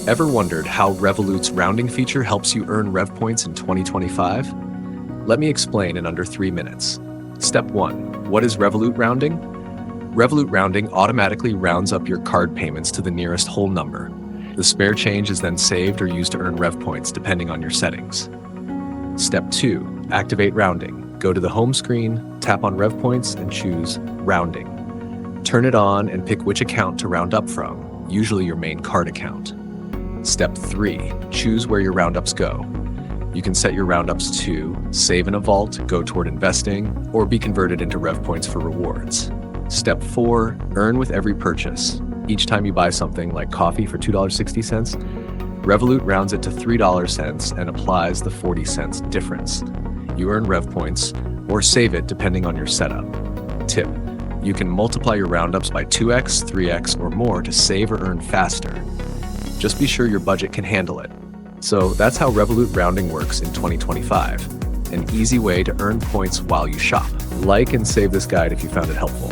Ever wondered how Revolut's rounding feature helps you earn RevPoints in 2025? Let me explain in under 3 minutes. Step 1. What is Revolut Rounding? Revolut Rounding automatically rounds up your card payments to the nearest whole number. The spare change is then saved or used to earn RevPoints depending on your settings. Step 2. Activate rounding. Go to the home screen, tap on RevPoints, and choose Rounding. Turn it on and pick which account to round up from, usually your main card account. Step 3. Choose where your roundups go. You can set your roundups to save in a vault, go toward investing, or be converted into RevPoints for rewards. Step 4. Earn with every purchase. Each time you buy something like coffee for $2.60, Revolut rounds it to $3 and applies the 40 cents difference. You earn RevPoints or save it depending on your setup. Tip: you can multiply your roundups by 2x, 3x, or more to save or earn faster. Just be sure your budget can handle it. So that's how Revolut Rounding works in 2025. An easy way to earn points while you shop. Like and save this guide if you found it helpful.